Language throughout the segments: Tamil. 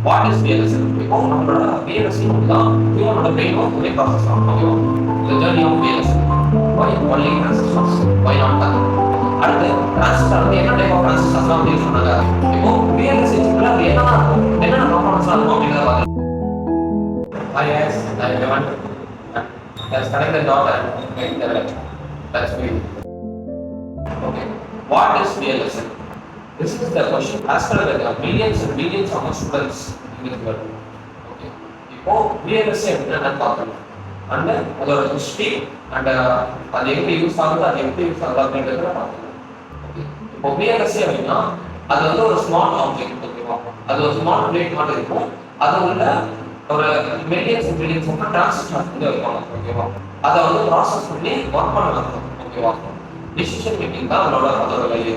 What is VLSI? இப்போ நம்மளோட VLSI தான் ஹியூமனோட பிரெயினும் ஒரே ப்ராசஸ் தான். ஓகேவா? The journey of VLSI. Why only transistors? Why not other? அடுத்து டிரான்சிஸ்டர் வந்து என்ன டைப் ஆஃப் டிரான்சிஸ்டர்ஸ் தான் வந்து யூஸ் பண்ணாங்க. இப்போ VLSI சிப்ல என்னென்ன காம்பனன்ட்ஸ் இருக்கும் அப்படிங்கறத பார்க்கலாம். Hi guys, I'm Evan. Let's connect the dot and make the left. That's me. Okay. What is VLSI? This is the question asked by the millions and millions of students in the world. Okay. இப்போ VLSI என்னன்னு பார்க்கலாம். And அதோட ஹிஸ்டரி and அது எப்படி யூஸ் ஆகுது, அது எப்படி யூஸ் ஆகுது அப்படின்றத பார்க்கலாம். ஓகே. இப்போ VLSI அப்படின்னா அது வந்து ஒரு ஸ்மால் ஆப்ஜெக்ட். ஓகேவா? அது ஒரு ஸ்மால் பிளேட் மாதிரி இருக்கும். அது உள்ள ஒரு millions and billions of transistors வந்து இருப்பாங்க. ஓகேவா? அதை வந்து ப்ராசஸ் பண்ணி ஒர்க் பண்ண நடக்கும். ஓகேவா? டிசிஷன் மேக்கிங் தான் அதோட வேல்யூ.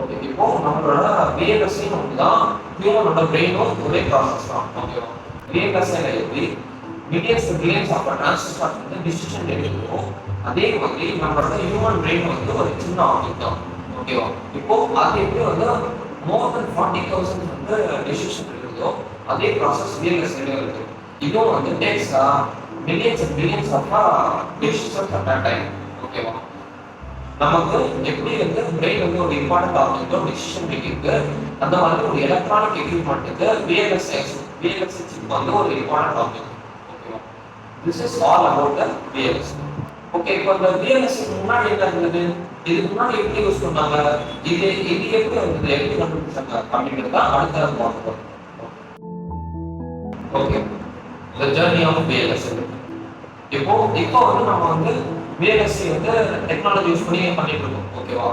ஓகே. இப்போ நம்மளோட VLSI தான் ஹியூமனோட பிரெயினும் ஒரே ப்ராசஸ் தான். ஓகேவா? VLSI எப்படி millions and billions of transistors வந்து டிசிஷன் எடுக்கிறோமோ அதே மாதிரி நம்மளோட ஹியூமன் பிரெயின் வந்து ஒரு சின்ன ஆப்ஜெக்ட் தான். ஓகேவா? இப்போ அது எப்படி வந்து மோர் தென் 40,000 வந்து டிசிஷன் எடுக்கிறதோ அதே ப்ராசஸ் VLSI இருக்கு. இதுவும் வந்து takes millions and billions of decisions at a time. ஓகேவா? நமக்கு எப்படி வந்து பிரெயின் வந்து ஒரு இம்பார்ட்டன்ட் ஆப்ஜெக்ட்டோ டிசிஷன் மேக்கிங்க்கு அந்த மாதிரி ஒரு எலக்ட்ரானிக் எக்யூப்மெண்ட்டுக்கு VLSI சிப் வந்து ஒரு இம்பார்ட்டன்ட் ஆப்ஜெக்ட். ஓகேவா? This is all about the VLSI. Okay. இப்போ இந்த VLSI முன்னாடி என்ன இருந்தது, இதுக்கு முன்னாடி எப்படி யூஸ் பண்ணாங்க, இது எப்படி வந்தது, எப்படி கண்டுபிடிச்சாங்க அப்படிங்கிறத அடுத்த பார்ப்போம். Okay. The journey of VLSI. இப்போ வந்து நம்ம வந்து VLSI வந்து டெக்னாலஜி யூஸ் பண்ணி பண்ணிட்டு இருக்கோம். ஓகேவா?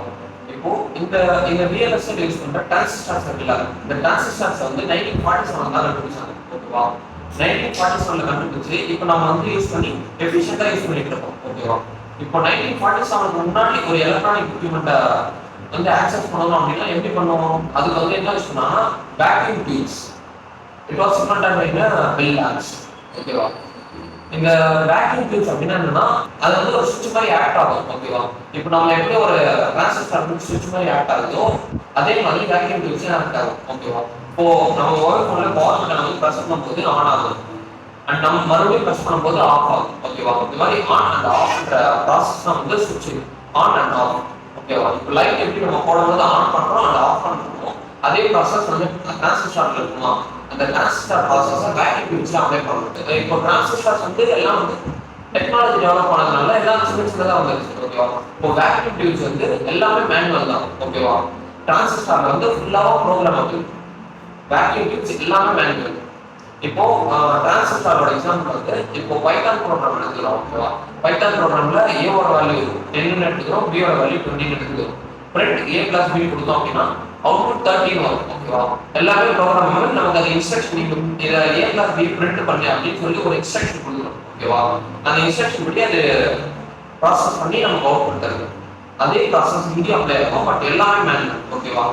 இப்போ இந்த VLSI யூஸ் பண்ற டிரான்சிஸ்டர்ஸ் இருக்குல்ல, இந்த டிரான்சிஸ்டர்ஸ் வந்து 1947 தான் கண்டுபிடிச்சாங்க. ஓகேவா? 1947 கண்டுபிடிச்சு இப்போ நம்ம வந்து யூஸ் பண்ணி எஃபிஷியன்ட்டா யூஸ் பண்ணிட்டு இருக்கோம். ஓகேவா? இப்போ 1947 முன்னாடி ஒரு எலக்ட்ரானிக் எக்யூப்மெண்ட்டை வந்து ஆக்சஸ் பண்ணணும் அப்படின்னா எப்படி பண்ணுவோம், அதுக்கு வந்து என்ன யூஸ் பண்ணாங்கன்னா vacuum tubes. It was invented by the Bell Labs. ஓகேவா? இந்த வேக்யூம் டியூப்ஸ் அப்படின்னா என்னன்னா அது வந்து ஒரு சுவிட்ச் மாதிரி ஆக்ட் ஆகும். ஓகேவா? இப்போ நம்ம எப்படி ஒரு டிரான்சிஸ்டர் சுவிட்ச் மாதிரி ஆக்ட் ஆகுதோ அதே மாதிரி வேக்யூம் டியூப்ஸ் ஆக்ட் ஆகும். ஓகேவா? இப்போ நம்ம மொபைல் ஃபோன்ல பவர் பட்டனை வந்து பிரஸ் பண்ணும்போது ஆன் ஆகும் அண்ட் நம்ம மறுபடியும் பிரஸ் பண்ணும்போது ஆஃப் ஆகும். ஓகேவா? இந்த மாதிரி ஆன் அண்ட் ஆஃப்ன்ற ப்ராசஸ் தான் வந்து சுவிட்ச் ஆன் அண்ட் ஆஃப். ஓகேவா? இப்போ லைட் எப்படி நம்ம போடும்போது ஆன் பண்றோம் அண்ட் ஆஃப் பண்றோம் அதே ப்ராசஸ் வந்து டிரான்சிஸ்டர்ல இருக்குமா, அந்த டிரான்சிஸ்டர் ப்ராசஸை வேக்யூம் டியூப்ஸ்ல அப்ளை பண்ணுறது. இப்போ டிரான்சிஸ்டர்ஸ் வந்து எல்லாம் வந்து டெக்னாலஜி டெவலப் ஆனதுனால எல்லாம் சின்னதாக வந்துருச்சு. ஓகேவா? இப்போ வேக்யூம் டியூப்ஸ் வந்து எல்லாமே மேனுவல் தான். ஓகேவா? டிரான்சிஸ்டர்ல வந்து ஃபுல்லாக ப்ரோக்ராமபிள், வேக்யூம் டியூப்ஸ் எல்லாமே மேனுவல். இப்போ டிரான்சிஸ்டரோட எக்ஸாம்பிள் வந்து இப்போ பைத்தான் ப்ரோக்ராம் எடுத்துக்கிறோம். ஓகேவா? பைத்தான் ப்ரோக்ராம்ல ஏவோட வேல்யூ 10 எடுத்துக்கிறோம், பியோட வேல்யூ 20 எடுத்துக்கிறோம். பிரிண்ட் A + B கொடுத்தோம் அப்படின்னா அவுட்புட் 13 வரும். ஓகேவா? எல்லாமே ப்ரோக்ராம் வந்து நமக்கு அந்த இன்ஸ்ட்ரக்ஷன் இதை A + B பிரிண்ட் பண்ணி அப்படின்னு சொல்லி ஒரு இன்ஸ்ட்ரக்ஷன் கொடுக்குறோம். ஓகேவா? அந்த இன்ஸ்ட்ரக்ஷன் படி அது ப்ராசஸ் பண்ணி நமக்கு அவுட்புட் தருது. அதே ப்ராசஸ் இங்கே அப்ளை ஆகும், பட் எல்லாமே மேனுவல். ஓகேவா?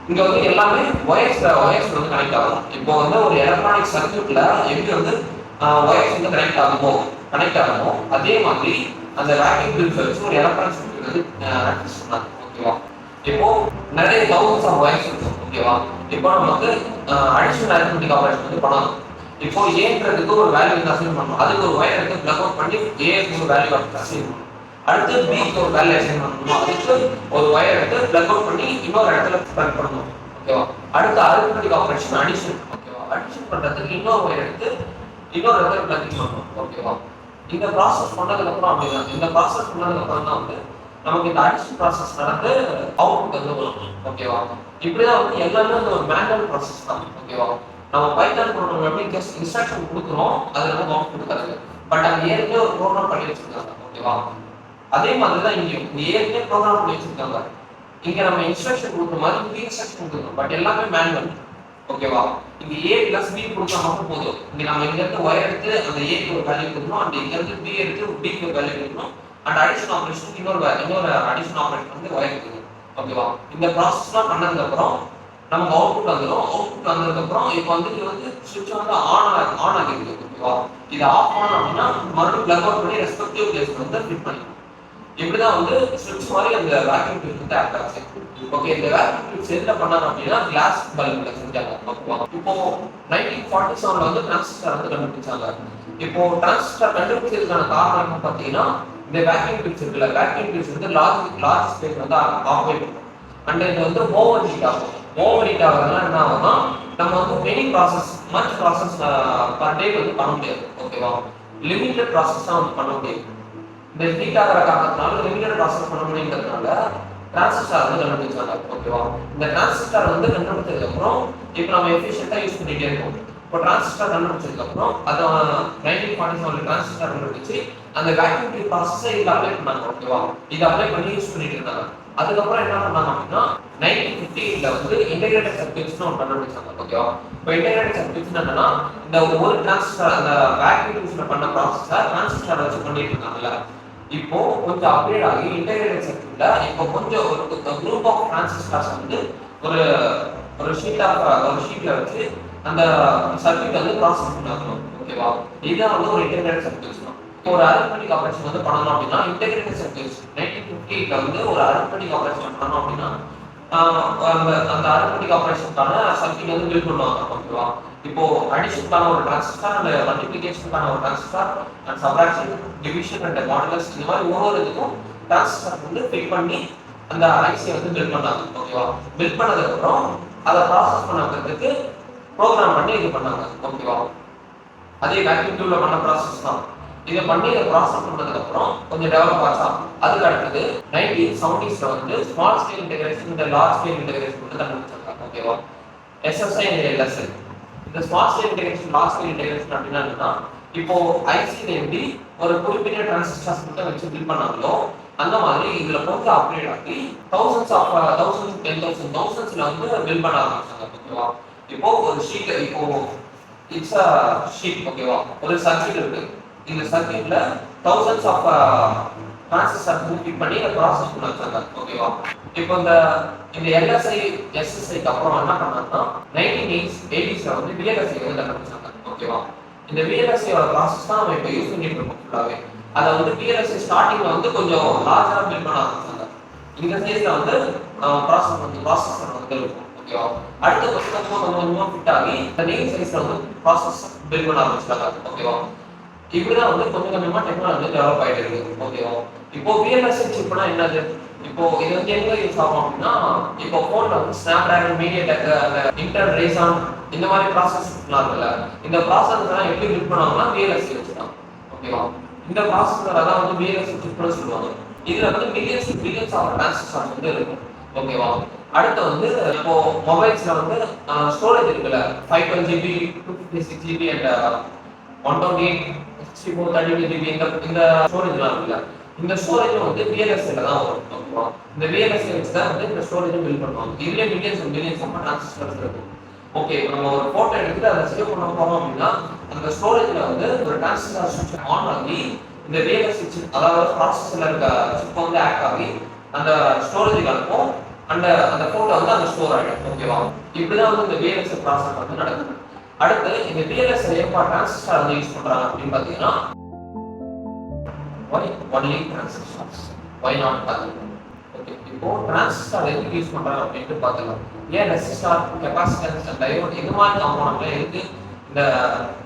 இங்க வந்து எல்லாமே ஒயர்ஸ் வந்து கனெக்ட் ஆகும். இப்போ வந்து ஒரு எலக்ட்ரானிக் சர்க்யூட்ல எப்படி வந்து ஒயர்ஸ் வந்து கனெக்ட் ஆகுமோ அதே மாதிரி அந்த வேக்யூம் டியூப்ஸ் வச்சு ஒரு எலக்ட்ரானிக் சர்க்யூட் வந்து ஆக்சஸ் பண்ணாங்க. ஓகேவா? இப்போ நிறைய தௌசண்ட்ஸ் ஆஃப் ஒயர்ஸ் இருக்கும். ஓகேவா? இப்போ நம்ம வந்து அடிஷனல் அரித்மெட்டிக் ஆபரேஷன் வந்து பண்ணணும். இப்போ ஏன்றதுக்கு ஒரு வேல்யூ வந்து அசைன் பண்ணணும், அதுக்கு ஒரு ஒயர் எடுத்து பிளக் அவுட் பண்ணி ஏக்கு ஒரு வேல்யூ அசைன் பண்ணணும். அடுத்து பிக்கு ஒரு வேல்யூ அசைன் பண்ணணும், அதுக்கு ஒரு ஒயர் எடுத்து பிளக் அவுட் பண்ணி இன்னொரு இடத்துல பிளக் பண்ணணும். ஓகேவா? அடுத்து அரித்மெட்டிக் ஆபரேஷன் அடிஷன். ஓகேவா? அடிஷன் பண்றதுக்கு இன்னொரு ஒயர் எடுத்து இன்னொரு இடத்துல பிளக் பண்ணணும். ஓகேவா? இந்த ப்ராசஸ் பண்ணதுக்கு அப்புறம் அப்படிதான் இந்த ப்ராசஸ் பண்ணதுக்கு அப்புறம் தான் வந்து நமக்கு இந்த அடிஷன் ப்ராசஸ் நடந்து அவுட்புட் வந்து வரும். ஓகேவா? இப்படிதான் வந்து எல்லாமே ஒரு மேனுவல் ப்ராசஸ் தான். ஓகேவா? நம்ம பைத்தான் ப்ரோக்ராம் எப்படி ஜஸ்ட் இன்ஸ்ட்ரக்ஷன் கொடுக்குறோம் அது நமக்கு அவுட்புட் தருது, பட் அங்க ஏற்கனவே ஒரு ப்ரோக்ராம் பண்ணி வச்சிருக்காங்க. ஓகேவா? அதே மாதிரி தான் இங்கேயும் ஏற்கனவே ப்ரோக்ராம் பண்ணி வச்சிருக்காங்க. இங்க நம்ம இன்ஸ்ட்ரக்ஷன் கொடுக்குற மாதிரி இங்கே இன்ஸ்ட்ரக்ஷன் கொடுக்குறோம், பட் எல்லாமே மேனுவல். ஓகேவா? இங்க A + B கொடுத்தா மட்டும் போதும். இங்க நம்ம இங்க இருந்து ஒயர் எடுத்து அந்த ஏக்கு ஒரு வேல்யூ கொடுக்கணும், அண்ட் இங்க இருந்து B எடுத்து Bக்கு ஒரு வேல்யூ கொடுக்கணும், அண்ட் அடிஷன் ஆபரேஷன் இன்னொரு அடிஷன் ஆபரேஷன் வந்து ஒயர் கொடுக்கணும். ஓகேவா? இந்த ப்ராசஸ்லாம் பண்ணதுக்கு அப்புறம் நமக்கு அவுட்புட் வந்துடும். அவுட்புட் வந்ததுக்கு அப்புறம் இப்போ வந்து இது வந்து சுவிட்ச் வந்து ஆன் ஆகிருக்கு. ஓகேவா? இது ஆஃப் பண்ணணும் அப்படின்னா மறுபடியும் பிளக் அவுட் பண்ணி ரெஸ்பெக்டிவ் பிளேஸ்ல வந்து ஃபிட் பண்ணிக்கணும். இப்படிதான் வந்து சுவிட்ச் மாதிரி அந்த வேக்யூம் டியூப் வந்து ஆக்ட் ஆகுது. ஓகே, இந்த வேக்யூம் டியூப்ஸ் எதுல பண்ணாங்க அப்படின்னா கிளாஸ் பல்புல செஞ்சாங்க. ஓகேவா. இப்போ 1947ல வந்து டிரான்சிஸ்டர் வந்து கண்டுபிடிச்சாங்க. இப்போ டிரான்சிஸ்டர் கண்டுபிடிச்சதுக்கான காரணம் என்ன பார்த்தீங்கன்னா, இந்த வேக்யூம் டியூப்ஸ் இருக்குல்ல, வேக்யூம் டியூப்ஸ் வந்து லார்ஜ் ஸ்பேஸ் வந்து ஆக்குபை பண்ணும். அண்ட் இது வந்து ஓவர் ஹீட் ஆகும். ஓவர் ஹீட் ஆகுறதுனால என்ன ஆகும்னா, நம்ம வந்து many process much process per day வந்து பண்ண முடியாது. ஓகேவா. லிமிட்டட் ப்ராசஸ் தான் வந்து பண்ண முடியும். இந்த ஹீட் ஆகிற காரணத்தினால லிமிட்டட் ப்ராசஸ் பண்ண முடியுங்கிறதுனால டிரான்சிஸ்டர் வந்து கண்டுபிடிச்சாங்க. ஓகேவா. இந்த டிரான்சிஸ்டர் வந்து கண்டுபிடிச்சதுக்கு அப்புறம் இப்போ நம்ம எஃபிஷியண்டா யூஸ் பண்ணிட்டே இருக்கோம். இப்போ டிரான்சிஸ்டர் கண்டுபிடிச்சதுக்கு அப்புறம் அதை 1947 டிரான்சிஸ்டர் கண்டுபிடிச்சு அந்த வேக்யூம் டியூப் ப்ராசஸை இதில் அப்ளை பண்ணாங்க. ஓகேவா. இதை அப்ளை பண்ணி யூஸ் பண்ணிட்டு இருந்தாங்க. அதுக்கப்புறம் என்ன பண்ணாங்க அப்படின்னா 1950ல வந்து இன்டெகிரேட்டட் சர்க்யூட்ஸ்னு ஒன்று கண்டுபிடிச்சாங்க. ஓகேவா. இப்போ இன்டெகிரேட்டட் சர்க்யூட்ஸ் என்னன்னா, இந்த ஒரு டிரான்சிஸ்டர் அந்த வேக்யூம் டியூப்ஸ்ல பண்ண ப்ராசஸை டிரான்சிஸ்டர் வச்சு பண்ணிட்டு இருந்தாங்கல்ல, இப்போ கொஞ்சம் அப்கிரேட் ஆகி இன்டெகிரேட்டட் சர்க்யூட்ல இப்போ கொஞ்சம் ஒரு குரூப் ஆஃப் டிரான்சிஸ்டர்ஸ் வந்து ஒரு ஒரு ஷீட்ல வச்சு அந்த சர்க்யூட் வந்து ப்ராசஸ் பண்ணாங்க. ஓகேவா. இதுதான் வந்து ஒரு இன்டெகிரேட்டட் சர்க்யூட்ஸ் தான். இப்போ ஒரு அரித்மெட்டிக் ஆபரேஷன் வந்து பண்ணணும் அப்படின்னா இன்டெகிரேட்டட் சர்க்யூட்ஸ் 1958ல வந்து ஒரு அரித்மெட்டிக் ஆபரேஷன் பண்ணணும் அப்படின்னா அந்த அரித்மெட்டிக் ஆபரேஷனுக்கான சர்க்யூட் வந்து பில்ட் பண்ணுவாங்க. ஓகேவா. இப்போ அடிஷனுக்கான ஒரு டிரான்சிஸ்டர் அண்ட் மல்டிப்ளிகேஷனுக்கான ஒரு transistor and subtraction division and modulus இந்த மாதிரி ஒவ்வொரு இதுக்கும் டிரான்சிஸ்டர் வந்து ஃபிட் பண்ணி அந்த ஐசியை வந்து பில்ட் பண்ணாங்க. ஓகேவா. பில்ட் பண்ணதுக்கு அப்புறம் அதை ப்ராசஸ் பண்ணுறதுக்கு ப்ரோக்ராம் பண்ணி இது பண்ணாங்க. ஓகேவா. அதே வேக்யூம் டியூப்ல பண்ண ப்ராசஸ் தான். இதை பண்ணி இதை ப்ராசஸ் பண்ணதுக்கு அப்புறம் கொஞ்சம் டெவலப் ஆச்சா. அதுக்கு அடுத்தது 1970ஸ்ல வந்து ஸ்மால் ஸ்கேல் இன்டெகிரேஷன் இந்த லார்ஜ் ஸ்கேல் இன்டெகிரேஷன் வந்து கண்டுபிடிச்சாங்க. ஓகேவா. SSI and LSI. இந்த small scale integration large scale integration அப்படின்னா என்னன்னா, இப்போ ஐசில எப்படி ஒரு குறிப்பிட்ட டிரான்சிஸ்டர்ஸ் மட்டும் வச்சு பில்ட் பண்ணாங்களோ அந்த மாதிரி இதுல கொஞ்சம் அப்கிரேட் ஆகி தௌசண்ட்ஸ்ல வந்து பில்ட் பண்ண ஆரம்பிச்சாங்க. ஓகேவா. இப்போ ஒரு ஷீட் இப்போ இட்ஸ் அ ஷீட். ஓகேவா. ஒரு சர்க்யூட் இருக்கு. இந்த சர்க்யூட்ல thousands ஆஃப் டிரான்சிஸ்டர்ஸ் ஃபிட் பண்ணி அதை ப்ராசஸ் பண்ண வச்சாங்க. ஓகேவா. இப்போ இந்த எல்எஸ்ஐ எஸ்எஸ்ஐக்கு அப்புறம் என்ன பண்ணாங்கன்னா 1980ஸ்ல வந்து விஎல்எஸ்ஐ வந்து கண்டுபிடிச்சாங்க. ஓகேவா. இந்த விஎல்எஸ்ஐயோட ப்ராசஸ் தான் நம்ம இப்போ யூஸ் பண்ணிட்டு இருக்கோம் ஃபுல்லாவே. அதை வந்து விஎல்எஸ்ஐ ஸ்டார்டிங்ல வந்து கொஞ்சம் லார்ஜரா பில்ட் பண்ண ஆரம்பிச்சாங்க. இந்த சைஸ்ல வந்து ப்ராசஸர் வந்து இருக்கும். ஓகேவா. அடுத்த கொஞ்சம் ஃபிட் ஆகி இந்த நெயில் சைஸ்ல வந்து ப்ராசஸ் பில்ட் பண்ண ஆரம்பிச்சாங்க. ஓகேவா. இப்படிதான் வந்து கொஞ்சம் கொஞ்சமா டெக்னாலஜி டெவலப் ஆயிட்டு இருக்கு. ஓகேவா. இப்போ விஎல்எஸ்ஐ சிப்னா என்னது? இப்போ இது வந்து எங்க யூஸ் ஆகும் அப்படின்னா, இப்போ போன்ல வந்து ஸ்னாப்டிராகன், மீடியாடெக், அந்த இன்டெல் ரேசான் இந்த மாதிரி ப்ராசஸர்லாம் இருக்குல்ல, இந்த ப்ராசஸர்லாம் எப்படி பில்ட் பண்ணுவாங்கன்னா விஎல்எஸ்ஐ வச்சு தான். ஓகேவா. இந்த ப்ராசஸர் தான் வந்து விஎல்எஸ்ஐ சிப்னு சொல்லுவாங்க. இதுல வந்து மில்லியன்ஸ் பில்லியன்ஸ் ஆஃப் டிரான்சிஸ்டர்ஸ் வந்து இருக்கும். ஓகேவா. அடுத்து வந்து இப்போ மொபைல்ஸ்ல வந்து ஸ்டோரேஜ் இருக்குல்ல, 512 GB, 256 GB அண்ட் 128 64 32 GB இந்த ஸ்டோரேஜ்லாம் இருக்குல்ல, இந்த ஸ்டோரேஜ் வந்து விஎல்எஸ்ஐல தான் வரும். ஓகேவா. இந்த விஎல்எஸ்ஐ வச்சு தான் வந்து இந்த ஸ்டோரேஜ் பில்ட் பண்ணுவாங்க. இதுல millions and millions of transistors இருக்கும். ஓகே, நம்ம ஒரு போட்டோ எடுத்துட்டு அதை சேவ் பண்ண போறோம் அப்படின்னா அந்த ஸ்டோரேஜ்ல வந்து ஒரு டிரான்சிஸ்டர் சுவிட்ச் ஆன் ஆகி இந்த விஎல்எஸ்ஐ சிப் அதாவது ப்ராசஸர்ல இருக்க சிப் வந்து ஆக்ட் ஆகி அந்த ஸ்டோரேஜ்க்கு அனுப்பும். அந்த போட்டோ வந்து அந்த ஸ்டோர் ஆகிடும். ஓகேவா. இப்படிதான் வந்து இந்த விஎல்எஸ்ஐ ப்ராசஸ் வந்து நடக்குது. அடுத்து இந்த விஎல்எஸ்ஐ எப்போ டிரான்சிஸ்டர் வந்து யூஸ் பண்றாங்க அப்படின்னு பாத்தீங்கன்னா, why only transistors, why not other? Okay, இப்போ டிரான்சிஸ்டர் எதுக்கு யூஸ் பண்றாங்க அப்படின்னு பார்க்கலாம். ஏன் ரெசிஸ்டர், கெபாசிட்டன்ஸ் அண்ட் டயோட் இது மாதிரி காம்போனன்ட்ல எதுக்கு இந்த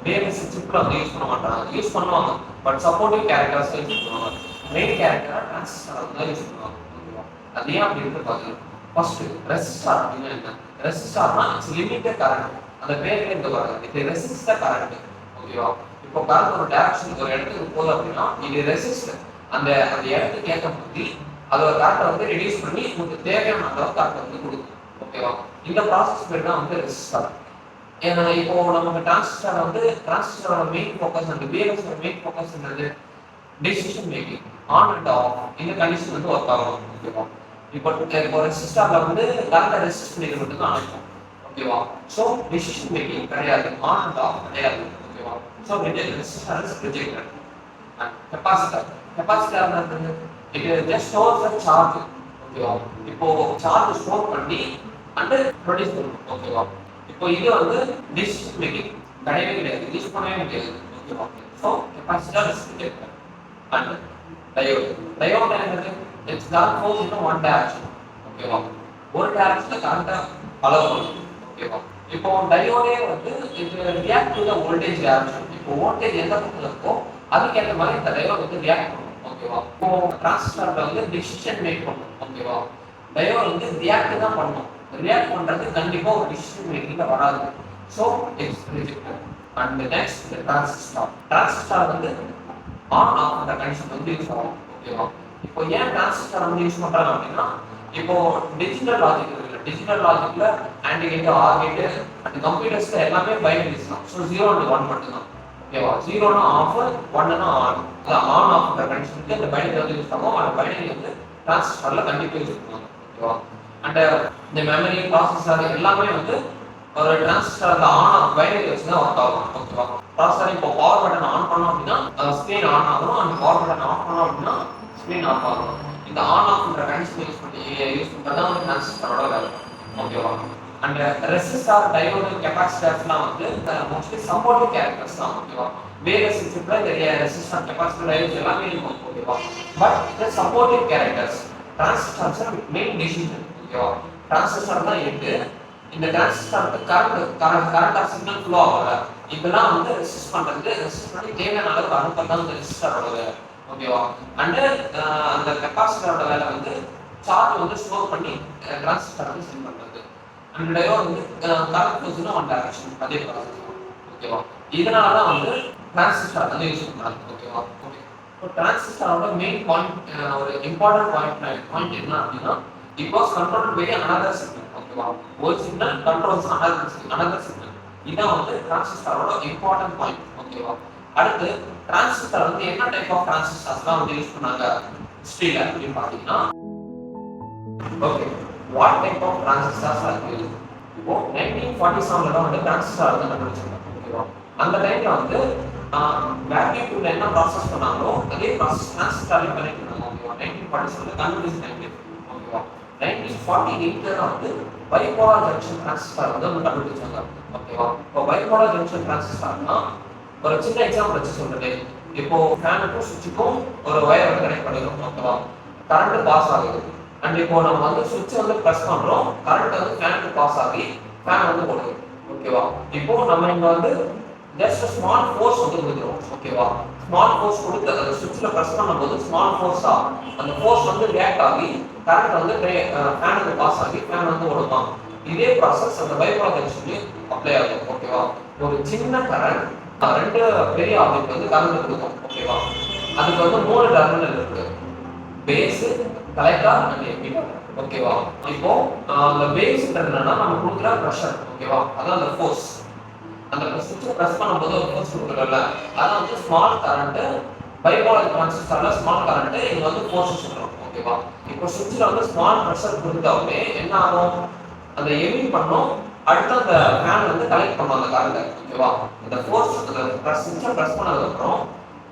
விஎல்எஸ்ஐ சிப்ல வந்து யூஸ் பண்ண மாட்டாங்க? யூஸ் பண்ணுவாங்க, பட் சப்போர்ட்டிவ் கேரக்டர்ஸ் யூஸ் பண்ணுவாங்க. மெயின் கேரக்டரா டிரான்சிஸ்டர் வந்து யூஸ் பண்ணுவாங்க. ஓகேவா. அது ஏன் அப்படின்னு பார்க்கலாம். ஃபர்ஸ்ட் ரெசிஸ்டர் அப்படின்னா என்ன? ரெசிஸ்டர்னா இட்ஸ் லிமிட்டட் கரண்ட். அந்த பேர்ல இருந்து வராது. இது ரெசிஸ்டர் கரண்ட். ஓகேவா. இப்போ கரண்ட் ஒரு டைரக்ஷன் ஒரு இடத்துக்கு போகுது அப்படின்னா இது ரெசிஸ்டர். அந்த இடத்துக்கு ஏற்ற மாதிரி அதோட கரண்ட்டை வந்து ரெடியூஸ் பண்ணி உங்களுக்கு தேவையான அளவு கரண்ட் வந்து கொடுக்கும். ஓகேவா. இந்த ப்ராசஸ் பேர் தான் வந்து ரெசிஸ்டர். ஏன்னா இப்போ நமக்கு டிரான்சிஸ்டரோட மெயின் ஃபோக்கஸ் அந்த விஎல்எஸ்ஐ மெயின் ஃபோக்கஸ் என்னது? Decision making, on and of இந்த கண்டிஷன் வந்து ஒர்க் ஆகும். ஓகேவா. இப்போ ரெசிஸ்டர்ல வந்து கரண்ட்டை ரெசிஸ்ட் பண்ணிக்கிறது தான் அர்த்தம். ஓகேவா. சோ டிசிஷன் மேக்கிங் கிடையாது, ஆன் அண்ட் ஆஃப் கிடையாது. ஓகேவா. So resistor is rejected. And capacitor என்னது? It just stores the charge. ஓகேவா. இப்போ சார்ஜ் ஸ்டோர் பண்ணி அண்ட் ப்ரொடியூஸ் பண்ணும். ஓகேவா. இப்போ இது வந்து டிசிஷன் மேக்கிங் கிடையவே கிடையாது, யூஸ் பண்ணவே முடியாது. ஓகேவா. So capacitor is rejected. And diode என்னது? It's not force in one direction. ஓகேவா. ஒரு டைரக்ஷன்ல கரண்ட்டை அலோவ் பண்ணும். ஓகேவா? இப்போ டயோடே வந்து இது react to the voltage direction. இப்போ வோல்டேஜ் எந்த பக்கத்துல இருக்கோ அதுக்கேற்ற மாதிரி இந்த டயோட் வந்து ரியாக்ட் பண்ணும். ஓகேவா? இப்போ டிரான்சிஸ்டர்ல வந்து டிசிஷன் மேக் பண்ணும். ஓகேவா? டயோட் வந்து ரியாக்ட் தான் பண்ணும். ரியாக்ட் பண்றது கண்டிப்பா ஒரு டிசிஷன் மேக்கிங்ல வராது. So it's rejected. And next இந்த டிரான்சிஸ்டர் வந்து ஆன் ஆஃப் அந்த கண்டிஷன் வந்து யூஸ் ஆகும். ஓகேவா? இப்போ ஏன் டிரான்சிஸ்டர் வந்து யூஸ் பண்றாங்க அப்படின்னா இப்போ டிஜிட்டல் லாஜிக் இருக்குல்ல, டிஜிட்டல் லாஜிக்ல AND gate, OR gate and கம்ப்யூட்டர்ஸ்ல எல்லாமே பைனரிஸ் தான். ஸோ 0 and 1 மட்டும் தான். ஓகேவா? 0னா ஆஃப், 1னா ஆன். ஆன் ஆஃப் கண்டிஷனுக்கு இந்த பைனரி வந்து யூஸ் பண்ணுவோம். அந்த பைனரி வந்து டிரான்சிஸ்டர்ல கண்டிப்பா யூஸ் பண்ணுவாங்க. ஓகேவா? அண்ட் இந்த மெமரி, ப்ராசஸர் எல்லாமே வந்து ஒரு டிரான்சிஸ்டர்ல ஆன் ஆஃப் பைனரி வச்சு தான் ஒர்க் ஆகும். ஓகேவா? ப்ராசஸர் இப்போ பவர் பட்டன் ஆன் பண்ணோம் அப்படின்னா ஸ்க்ரீன் ஆன் ஆகும். அந்த பவர் பட்டன் ஆஃப் பண்ணோம் அப்படின்னா ஸ்க்ரீன் ஆஃப் ஆகும். இந்த ஆன் ஆஃப்ன்ற கண்டிஷன் யூஸ் பண்றதா வந்து டிரான்சிஸ்டரோட வேலை. ஓகேவா? அண்ட் ரெசிஸ்டார், டயோடு, கெபாசிட்டர்ஸ்லாம் வந்து மோஸ்ட்லி சப்போர்ட்டிவ் கேரக்டர்ஸ் தான். ஓகேவா? வேரியஸ் சிப்ல நிறைய ரெசிஸ்டார், கெபாசிட்டர், டயோடு எல்லாமே இருக்கும். ஓகேவா? பட் இந்த supportive characters transistor main decision. ஓகேவா? டிரான்சிஸ்டர் தான் இருக்கு. இந்த டிரான்சிஸ்டருக்கு கரண்ட் சிக்னல் ஃப்ளோ ஆகல. இதெல்லாம் வந்து ரெசிஸ்ட் பண்ணி தேவையான அளவுக்கு அனுப்பதான் இந்த ரெசிஸ்டரோட வேலை. ஓகேவா? அண்ட் அந்த கெபாசிட்டரோட வேலை வந்து சார்ஜ் வந்து ஸ்டோர் பண்ணி டிரான்சிஸ்டர் வந்து சென்ட் பண்றது. அண்ட் டயோட் வந்து கரண்ட் ஃப்ளோஸ்னா ஒன் டைரக்ஷன், அதே ப்ராசஸ். ஓகேவா? இதனால தான் வந்து டிரான்சிஸ்டர் வந்து யூஸ் பண்றாங்க. ஓகேவா? ஓகே. இப்போ டிரான்சிஸ்டரோட மெயின் பாயிண்ட், ஒரு இம்பார்ட்டன்ட் பாயிண்ட் என்ன அப்படின்னா it was controlled by another signal. ஓகேவா? ஒரு சிக்னல் கண்ட்ரோல்ஸ் another signal. இதான் வந்து டிரான்சிஸ்டரோட இம்பார்ட்டன்ட் பாயிண்ட். ஓகேவா? அடுத்து டிரான்சிஸ்டர் வந்து என்ன டைப் ஆஃப் டிரான்சிஸ்டர்ஸ்லாம் வந்து யூஸ் பண்ணாங்க ஹிஸ்டரியில அப்படின்னு பார்த்தீங்கன்னா, okay, what type of transistors are used? இப்போ 1947ல தான் வந்து டிரான்சிஸ்டர் வந்து கண்டுபிடிச்சாங்க. ஓகேவா? அந்த டைம்ல வந்து வேக்யூம் டியூப்ல என்ன ப்ராசஸ் பண்ணாங்களோ அதே ப்ராசஸ் டிரான்சிஸ்டர்லயும் கனெக்ட் பண்ணாங்க. ஓகேவா? 1947ல கண்டுபிடிச்ச டைம்ல. ஓகேவா? 1948ல தான் வந்து பைபோலார் ஜங்ஷன் டிரான்சிஸ்டர் வந்து கண்டுபிடிச்சாங்க. ஓகேவா? இப்போ பைபோலார் ஜங்ஷன் டிரான்சிஸ்டர்னா ஒரு சின்ன எக்ஸாம்பிள் வச்சு சொல்றேன். இப்போ ஃபேனுக்கும் சுவிட்சுக்கும் ஒரு வயர் வந்து கனெக்ட் பண்ணிருக்கோம். ஓகேவா? கரண்ட் பாஸ் ஆகுது. அண்ட் இப்போ நம்ம வந்து சுவிட்ச் வந்து பிரஸ் பண்றோம், கரண்ட் வந்து ஃபேனுக்கு பாஸ் ஆகி ஃபேன் வந்து ஓடுது. ஓகேவா? இப்போ நம்ம இங்க வந்து ஜஸ்ட் ஸ்மால் ஃபோர்ஸ் வந்து கொடுக்குறோம். ஓகேவா? ஸ்மால் ஃபோர்ஸ் கொடுத்து அந்த சுவிட்ச்ல பிரஸ் பண்ணும்போது ஸ்மால் ஃபோர்ஸா அந்த ஃபோர்ஸ் வந்து ரியாக்ட் ஆகி கரண்ட் வந்து ஃபேனுக்கு பாஸ் ஆகி ஃபேன் வந்து ஓடுமா. இதே ப்ராசஸ் அந்த பைபோலார் ஜங்ஷன்லயும் அப்ளை ஆகும். ஓகேவா? ஒரு சின்ன கரண்ட் ரெண்டு பெரிய ஆப்ஜெக்ட் வந்து கரண்ட் கொடுக்கும். ஓகேவா? அதுக்கு வந்து 3 டெர்மினல் இருக்கு. Base, collector and emitter. ஓகேவா? இப்போ அந்த பேஸ் என்னன்னா நம்ம கொடுக்குற பிரஷர். ஓகேவா? அதான் அந்த ஃபோர்ஸ். அந்த சுவிட்ச் பிரஸ் பண்ணும்போது ஒரு ஃபோர்ஸ் கொடுக்குறோம்ல, அதான் வந்து ஸ்மால் கரண்ட். பைபோலார் டிரான்சிஸ்டர்ல ஸ்மால் கரண்ட், இது வந்து ஃபோர்ஸ் சொல்றோம். ஓகேவா? இப்போ சுவிட்ச்ல வந்து ஸ்மால் பிரஷர் கொடுத்தாவே என்ன ஆகும்? அந்த எமிட் பண்ணும், அடுத்து அந்த ஃபேன் வந்து கலெக்ட் பண்ணும் அந்த கரண்ட். ஓகேவா? அந்த ஃபோர்ஸ் அந்த சுவிட்சை பிரஸ் பண்ணதுக்கு அப்புறம்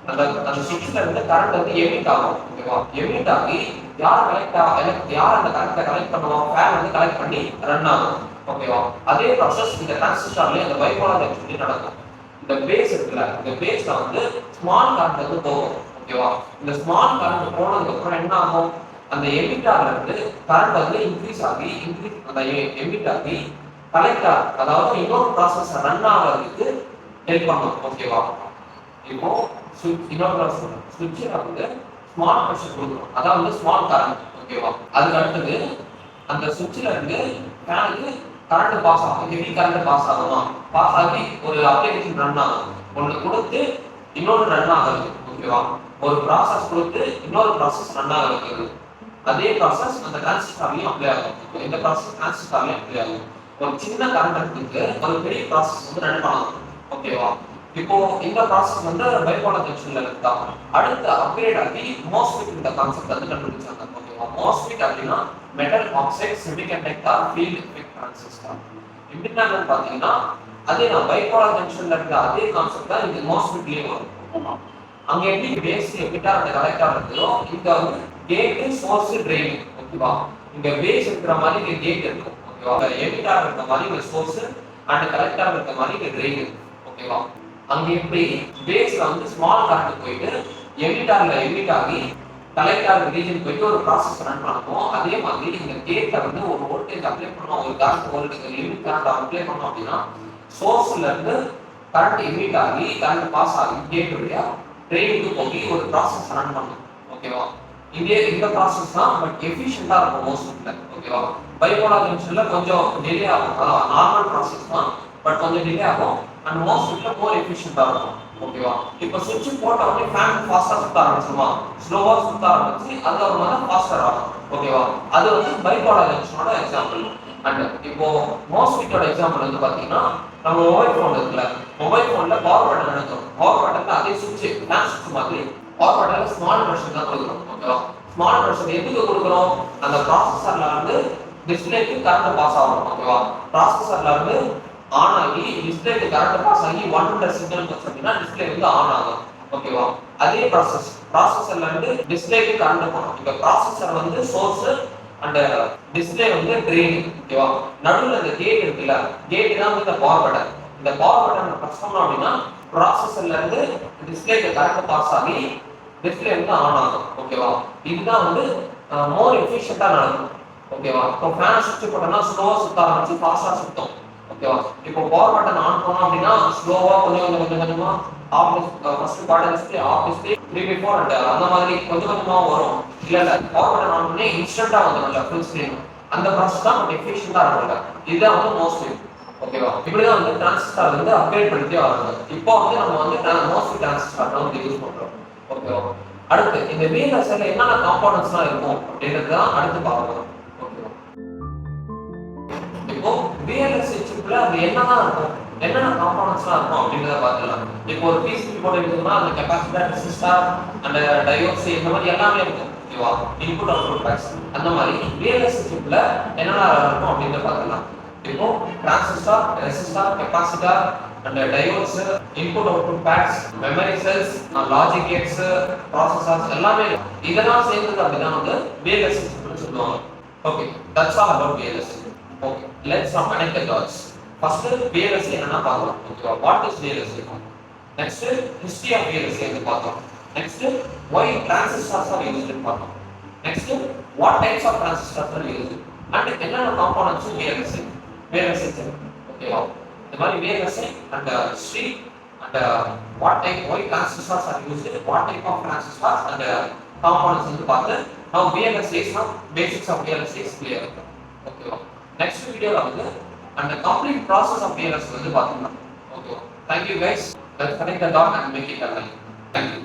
அந்த சுவிட்ச்ல இருந்து கரண்ட் வந்து எமிட் ஆகும். ஓகேவா? எமிட் ஆகி யார் அந்த கரண்ட்டை கலெக்ட் பண்ணுவோம்? ஃபேன் வந்து கலெக்ட் பண்ணி ரன் ஆகும். ஓகேவா? அதே ப்ராசஸ் இந்த டிரான்சிஸ்டர்லயே அந்த பைபோலார் ஜங்ஷன்லயே நடக்கும். இந்த பேஸ் இருக்குல்ல, இந்த பேஸ்ல வந்து ஸ்மால் கரண்ட் வந்து போகும். ஓகேவா? இந்த ஸ்மால் கரண்ட் போனதுக்கு அப்புறம் என்ன ஆகும்? அந்த எமிட்டர்ல இருந்து கரண்ட் வந்து இன்க்ரீஸ் ஆகி அந்த எமிட் ஆகி கலெக்டர், அதாவது இன்னொரு ப்ராசஸ் ரன் ஆகிறதுக்கு ஹெல்ப் பண்ணும். ஓகேவா? இப்போ இன்னொரு ப்ராசஸ் சுவிட்ச்ல வந்து ஸ்மால் பிரஷர் கொடுக்கணும், அதான் வந்து ஸ்மால் கரண்ட். ஓகேவா? அதுக்கு அடுத்தது அந்த சுவிட்ச்ல இருந்து ஃபேனுக்கு கரண்ட் பாஸ் ஆகும், ஹெவி கரண்ட் பாஸ் ஆகுமா, பாஸ் ஆகி ஒரு அப்ளிகேஷன் ரன் ஆகும். ஒன்று கொடுத்து இன்னொரு ரன் ஆகுது. ஓகேவா? ஒரு ப்ராசஸ் கொடுத்து இன்னொரு ப்ராசஸ் ரன் ஆகுது. அதே ப்ராசஸ் அந்த டிரான்சிஸ்டர்லயும் அப்ளை ஆகும். இந்த ப்ராசஸ் டிரான்சிஸ்டர்லயும் அப்ளை ஆகும். ஒரு சின்ன கரண்ட்டுக்கு ஒரு பெரிய ப்ராசஸ் வந்து ரன் பண்ணலாம். ஓகேவா? இப்போ இந்த ப்ராசஸ் வந்து பைபோலார் ஜங்ஷன்ல இருக்கா. அடுத்து அப்கிரேட் ஆகி மோஸ்ஃபெட் இந்த கான்செப்ட் வந்து கண்டுபிடிச்சாங்க. ஓகேவா? மோஸ்ஃபெட் அப்படின்னா metal oxide semiconductor field effect transistor. எப்படின்னா பாத்தீங்கன்னா அதே நான் பைபோலார் ஜங்ஷன்ல இருக்க அதே கான்செப்ட் தான் இந்த மோஸ்ஃபெட்லயும் வரும். அங்க எப்படி பேஸ் எமிட்டர் அந்த கலெக்டர் இருக்குதோ, இங்க வந்து கேட், சோர்ஸ், ட்ரெயின். ஓகேவா? இங்க பேஸ் இருக்கிற மாதிரி இங்க கேட் இருக்கும். ஓகேவா? எமிட்டர் இருக்கிற மாதிரி இங்க சோர்ஸ் அண்ட் கலெக்டர் இருக்கிற மாதிரி இங்க ட்ரெயின். ஓகேவா? அங்க எப்படி பேஸ்ல வந்து ஸ்மால் கரண்ட் போயிட்டு எமிட்டர்ல எமிட் ஆகி கலெக்டர் ரீஜன் போயிட்டு ஒரு ப்ராசஸ் ரன் பண்ணணும். அதே மாதிரி இந்த கேட்ல வந்து ஒரு வோல்டேஜ் அப்ளை பண்ணோம், ஒரு கரண்ட் ஒரு லிமிட் கரண்ட் அப்ளை பண்ணோம் அப்படின்னா சோர்ஸ்ல இருந்து கரண்ட் எமிட் ஆகி கரண்ட் பாஸ் ஆகி கேட் வழியா ட்ரெயினுக்கு போய் ஒரு ப்ராசஸ் ரன் பண்ணணும். ஓகேவா? இந்த ப்ராசஸ் தான் பட் எஃபிஷியண்டா இருக்கும் மோஸ்ட்ல. ஓகேவா? பைபோலார் ஜங்ஷன்ல கொஞ்சம் டிலே ஆகும். அதான் நார்மல் ப்ராசஸ் தான் பட் கொஞ்சம் டிலே ஆகும் அண்ட் மோஸ்ட்ல மோர் எஃபிஷியண்டா இருக்கும். ஓகேவா? இப்போ சுவிட்ச் போட்ட உடனே ஃபேன் ஃபாஸ்டா சுத்த ஆரம்பிச்சுமா, ஸ்லோவா சுத்த ஆரம்பிச்சு அது ஒரு மாதிரி ஃபாஸ்டர் ஆகும். ஓகேவா? அது வந்து பைபோலார் ஜங்ஷனோட எக்ஸாம்பிள். அண்ட் இப்போ மோஸ்ட்லிட்டோட எக்ஸாம்பிள் வந்து பாத்தீங்கன்னா நம்ம மொபைல் போன் இருக்குல்ல, மொபைல் போன்ல பவர் பட்டன் எடுத்தோம், பவர் பட்டன்ல அதே சுவிட்ச் ஃபேன் சுவிட்ச் மாதிரி பவர் பட்டன்ல ஸ்மால் பிரஷர் தான் கொடுக்குறோம். ஓகேவா? ஸ்மால் பிரஷர் எதுக்கு கொடுக்குறோம்? அந்த ப்ராசஸர்ல இருந்து டிஸ்பிளேக்கு கரண்ட் பாஸ் ஆகும். ஓகேவா? ப்ராசஸர்ல இருந்து ஆன் ஆகி டிஸ்பிளேக்கு கரண்ட் பாஸ் ஆகி 1 சிக்னல் அப்படின்னா டிஸ்பிளே வந்து ஆன் ஆகும். ஓகேவா? அதே ப்ராசஸர்ல இருந்து டிஸ்பிளேக்கு கரண்ட் போகும். இப்போ ப்ராசஸர் வந்து சோர்ஸ் அண்ட் டிஸ்பிளே வந்து ட்ரெயின். ஓகேவா? நடுவில் இந்த கேட் இருக்குல்ல, கேட் தான் வந்து இந்த பவர் பட்டன். இந்த பவர் பட்டன் பிரஸ் பண்ணோம் அப்படின்னா ப்ராசஸர்ல இருந்து டிஸ்பிளேக்கு கரண்ட் பாஸ் ஆகி டிஸ்பிளே வந்து ஆன் ஆகும். ஓகேவா? இதுதான் வந்து மோர் எஃபிஷியண்டா நடக்கும். ஓகேவா? இப்போ ஃபேன் சுவிட்ச் போட்டோம்னா ஸ்லோவா சுத்த ஆரம்பிச்சு ஃபாஸ்டா சுத்தும். ஓகேவா? இப்போ பவர் பட்டன் ஆன் பண்ணோம் அப்படின்னா ஸ்லோவா கொஞ்சமா first quarter display of display 3/4 and அந்த மாதிரி கொஞ்சமா வரும். இல்ல பவர் பட்டன் ஆன் பண்ணி இன்ஸ்டன்ட்டா வந்துடும் ஃபுல் ஸ்கிரீன். அந்த ப்ராசஸ் தான் பட் எஃபிஷியண்டா இருக்கும். இதுதான் வந்து மோஸ்ட்லி. ஓகேவா? இப்படிதான் வந்து டிரான்சிஸ்டர் வந்து அப்கிரேட் பண்ணிட்டே வராங்க. இப்போ வந்து நம்ம வந்து மோஸ்ட்லி டிரான்சிஸ்டர் தான் வந்து யூஸ் பண்றோம். ஓகேவா? அடுத்து இந்த VLSI என்னென்ன காம்போனன்ட்ஸ்லாம் இருக்கும் அப்படின்றது தான் அடுத்து பார்க்கலாம். ஓகேவா? இப்போ VLSI சிப்ல அது என்னதான் இருக்கும், என்னென்ன காம்போனன்ட்ஸ்லாம் இருக்கும் அப்படின்றத பார்க்கலாம். இப்போ ஒரு PCB போர்டு இருக்குன்னா அந்த கெபாசிட்டர், ரெசிஸ்டர் அண்ட் டயோட்ஸ் இந்த மாதிரி எல்லாமே இருக்கும். ஓகேவா? இன்புட் அவுட்புட் பேக்ஸ் அந்த மாதிரி VLSI சிப்ல என்னென்ன இருக்கும் அப்படின்றத பார்க்கலாம். இப்போ transistor, resistor, capacitor and diodes, input output packs, memory cells, logic gates, processors எல்லாமே இதெல்லாம் சேர்ந்தது அப்படிதான் வந்து VLSI சிப்னு சொல்லுவாங்க. Okay, that's all about VLSI. Okay, let's connect the dots. First VLSI என்னன்னா பார்க்கலாம். ஓகேவா? What is VLSI? Next history of VLSI வந்து பார்க்கலாம். Next why transistors are used ன்னு பார்க்கலாம். Next what types of transistors are used and என்னென்ன காம்போனன்ட்ஸ் VLSI ஓகேவா? இந்த மாதிரி VLSI and history and what type why transistors are used, what type of transistors and components வந்து பார்த்து now VLSI is basics of VLSI is clear. ஓகேவா? நெக்ஸ்ட் வீடியோல வந்து and the complete process of VLSI வந்து பார்க்கலாம். ஓகேவா? Thank you guys. Let's connect the dot and make it alive. Thank you.